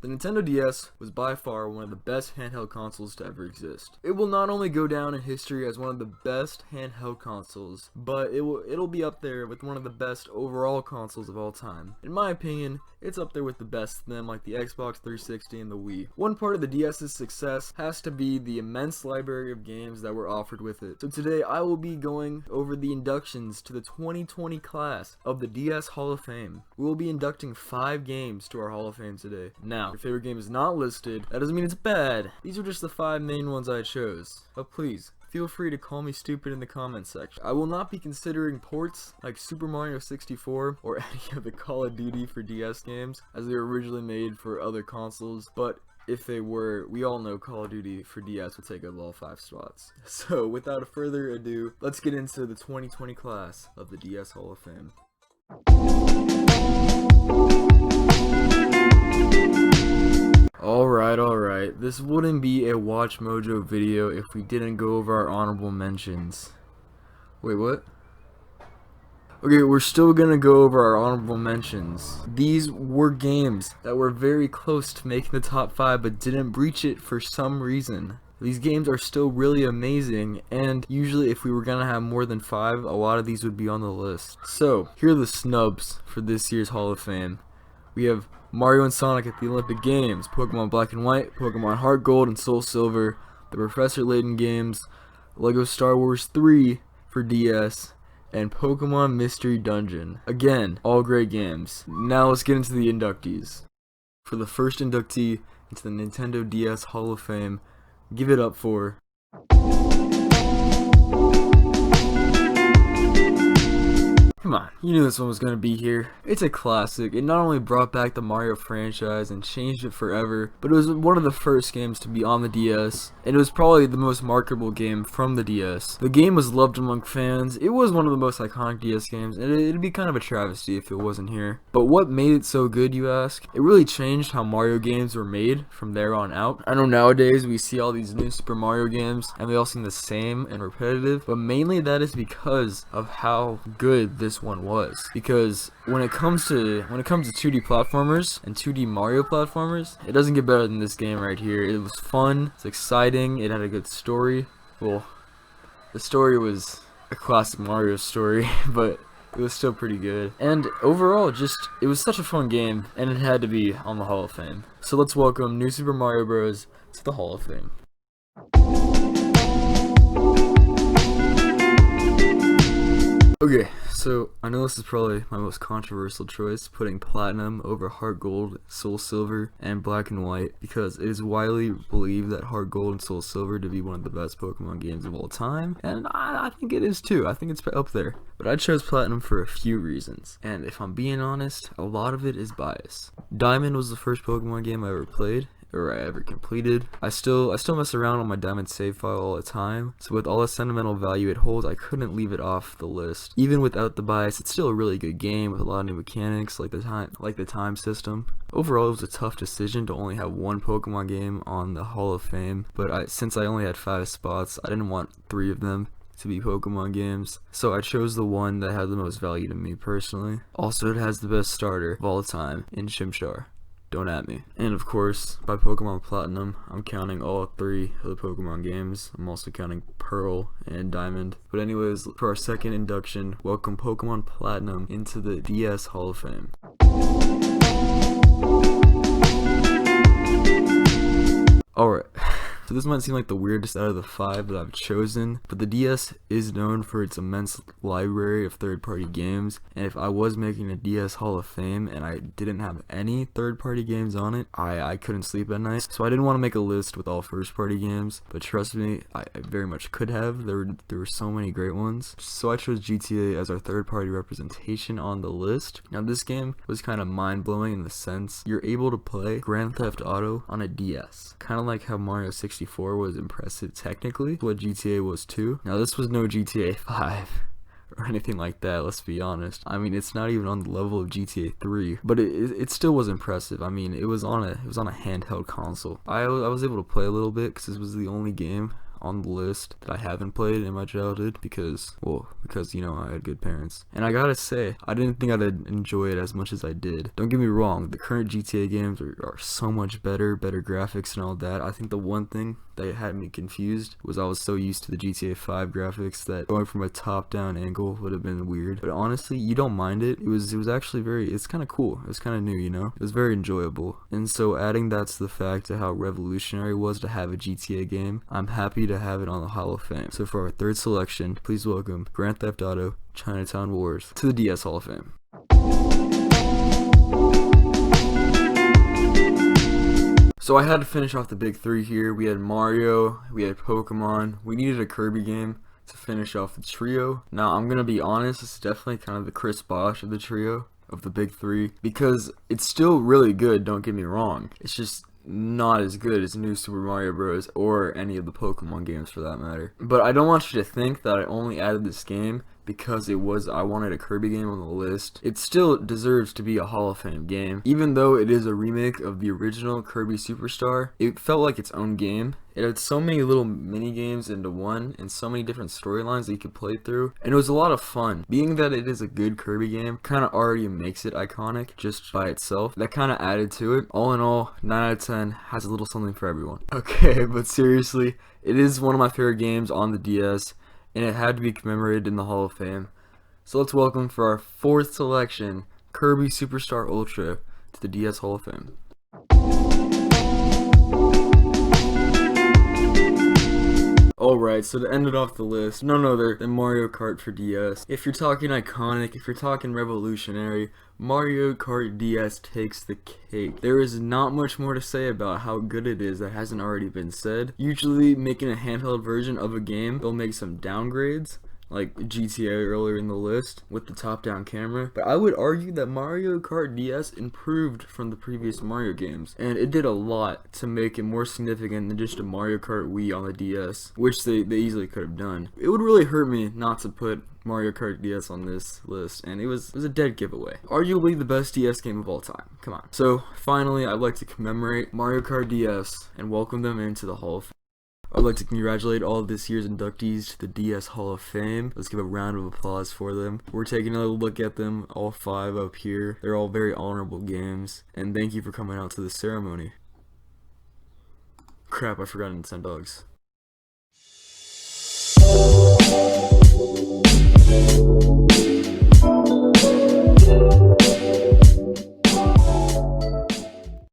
The Nintendo DS was by far one of the best handheld consoles to ever exist. It will not only go down in history as one of the best handheld consoles, but it'll be up there with one of the best overall consoles of all time. In my opinion, it's up there with the best of them, like the Xbox 360 and the Wii. One part of the DS's success has to be the immense library of games that were offered with it. So today I will be going over the inductions to the 2020 class of the DS Hall of Fame. We will be inducting 5 games to our Hall of Fame today. Now, if your favorite game is not listed, that doesn't mean it's bad. These are just the 5 main ones I chose. But please, feel free to call me stupid in the comments section. I will not be considering ports like Super Mario 64 or any of the Call of Duty for DS games, as they were originally made for other consoles, but if they were, we all know Call of Duty for DS will take up all 5 spots. So without further ado, let's get into the 2020 class of the DS Hall of Fame. Alright, this wouldn't be a Watch Mojo video if we didn't go over our honorable mentions. Wait, what? Okay, we're still gonna go over our honorable mentions. These were games that were very close to making the top 5 but didn't breach it for some reason. These games are still really amazing, and usually if we were gonna have more than 5, a lot of these would be on the list. So, here are the snubs for this year's Hall of Fame. We have Mario and Sonic at the Olympic Games, Pokemon Black and White, Pokemon Heart Gold and Soul Silver, the Professor Layton games, Lego Star Wars 3 for DS, and Pokemon Mystery Dungeon. Again, all great games. Now let's get into the inductees. For the first inductee into the Nintendo DS Hall of Fame, give it up for... Come on, you knew this one was gonna be here. It's a classic. It not only brought back the Mario franchise and changed it forever, but it was one of the first games to be on the DS, and it was probably the most marketable game from the DS. The game was loved among fans. It was one of the most iconic DS games, and it'd be kind of a travesty if it wasn't here. But what made it so good, you ask? It really changed how Mario games were made from there on out. I know nowadays we see all these new Super Mario games, and they all seem the same and repetitive, but mainly that is because of how good this one was. Because when it comes to 2D platformers and 2D Mario platformers, it doesn't get better than this game right here. It was fun, it's exciting, it had a good story. Well, the story was a classic Mario story, but it was still pretty good. And overall, it was such a fun game, and it had to be on the Hall of Fame. So let's welcome New Super Mario Bros. To the Hall of Fame. Okay, so I know this is probably my most controversial choice, putting Platinum over Heart Gold, Soul Silver, and Black and White, because it is widely believed that Heart Gold and Soul Silver to be one of the best Pokemon games of all time, and I think it is too. I think it's up there. But I chose Platinum for a few reasons, and if I'm being honest, a lot of it is bias. Diamond was the first Pokemon game I ever played, or I ever completed. I still mess around on my Diamond save file all the time, so with all the sentimental value it holds, I couldn't leave it off the list. Even without the bias, it's still a really good game with a lot of new mechanics, like the time system. Overall, it was a tough decision to only have one Pokemon game on the Hall of Fame, but since I only had 5 spots, I didn't want 3 of them to be Pokemon games, so I chose the one that had the most value to me personally. Also, it has the best starter of all time in Chimchar. Don't at me. And of course, by Pokemon Platinum, I'm counting all 3 of the Pokemon games. I'm also counting Pearl and Diamond. But anyways, for our second induction, welcome Pokemon Platinum into the DS Hall of Fame. Alright. So this might seem like the weirdest out of the 5 that I've chosen, but the DS is known for its immense library of third-party games, and if I was making a DS Hall of Fame and I didn't have any third-party games on it, I couldn't sleep at night. So I didn't want to make a list with all first-party games, but trust me, I very much could have. There were so many great ones. So I chose GTA as our third-party representation on the list. Now this game was kind of mind-blowing in the sense you're able to play Grand Theft Auto on a DS, kind of like how Mario 64 was impressive technically, what GTA was too. Now this was no GTA 5 or anything like that, let's be honest. I mean, it's not even on the level of GTA 3, but it still was impressive. I mean, it was on a handheld console. I was able to play a little bit because this was the only game on the list that I haven't played in my childhood because you know, I had good parents. And I gotta say, I didn't think I'd enjoy it as much as I did. Don't get me wrong, the current GTA games are so much better graphics and all that. I think the one thing that had me confused was I was so used to the GTA 5 graphics that going from a top-down angle would have been weird. But honestly, you don't mind it. It was actually it's kind of cool. It was kind of new, you know? It was very enjoyable. And so adding that to the fact of how revolutionary it was to have a GTA game, I'm happy to have it on the Hall of Fame. So for our third selection, please welcome Grand Theft Auto Chinatown Wars to the DS Hall of Fame. So I had to finish off the big three here. We had Mario, we had Pokemon, we needed a Kirby game to finish off the trio. Now I'm gonna be honest, it's definitely kind of the Chris Bosh of the trio, of the big three, because it's still really good, don't get me wrong. It's just not as good as New Super Mario Bros. Or any of the Pokemon games for that matter. But I don't want you to think that I only added this game because I wanted a Kirby game on the list. It still deserves to be a Hall of Fame game. Even though it is a remake of the original Kirby Superstar, it felt like its own game. It had so many little mini games into one and so many different storylines that you could play through, and it was a lot of fun. Being that it is a good Kirby game kind of already makes it iconic just by itself. That kind of added to it. All in all, 9 out of 10 has a little something for everyone. Okay, but seriously, it is one of my favorite games on the DS, and it had to be commemorated in the Hall of Fame. So let's welcome for our fourth selection, Kirby Superstar Ultra to the DS Hall of Fame. Alright, so to end it off the list, none other than Mario Kart for DS. If you're talking iconic, if you're talking revolutionary, Mario Kart DS takes the cake. There is not much more to say about how good it is that hasn't already been said. Usually making a handheld version of a game, they'll make some downgrades, like GTA earlier in the list with the top-down camera, but I would argue that Mario Kart DS improved from the previous Mario games, and it did a lot to make it more significant than just a Mario Kart Wii on the DS, which they easily could have done. It would really hurt me not to put Mario Kart DS on this list, and it was a dead giveaway. Arguably the best DS game of all time. Come on. So finally, I'd like to commemorate Mario Kart DS and welcome them into the Hall of Fame. I'd like to congratulate all of this year's inductees to the DS Hall of Fame. Let's give a round of applause for them. We're taking another look at them, all 5 up here. They're all very honorable games, and thank you for coming out to the ceremony. Crap, I forgot to send dogs.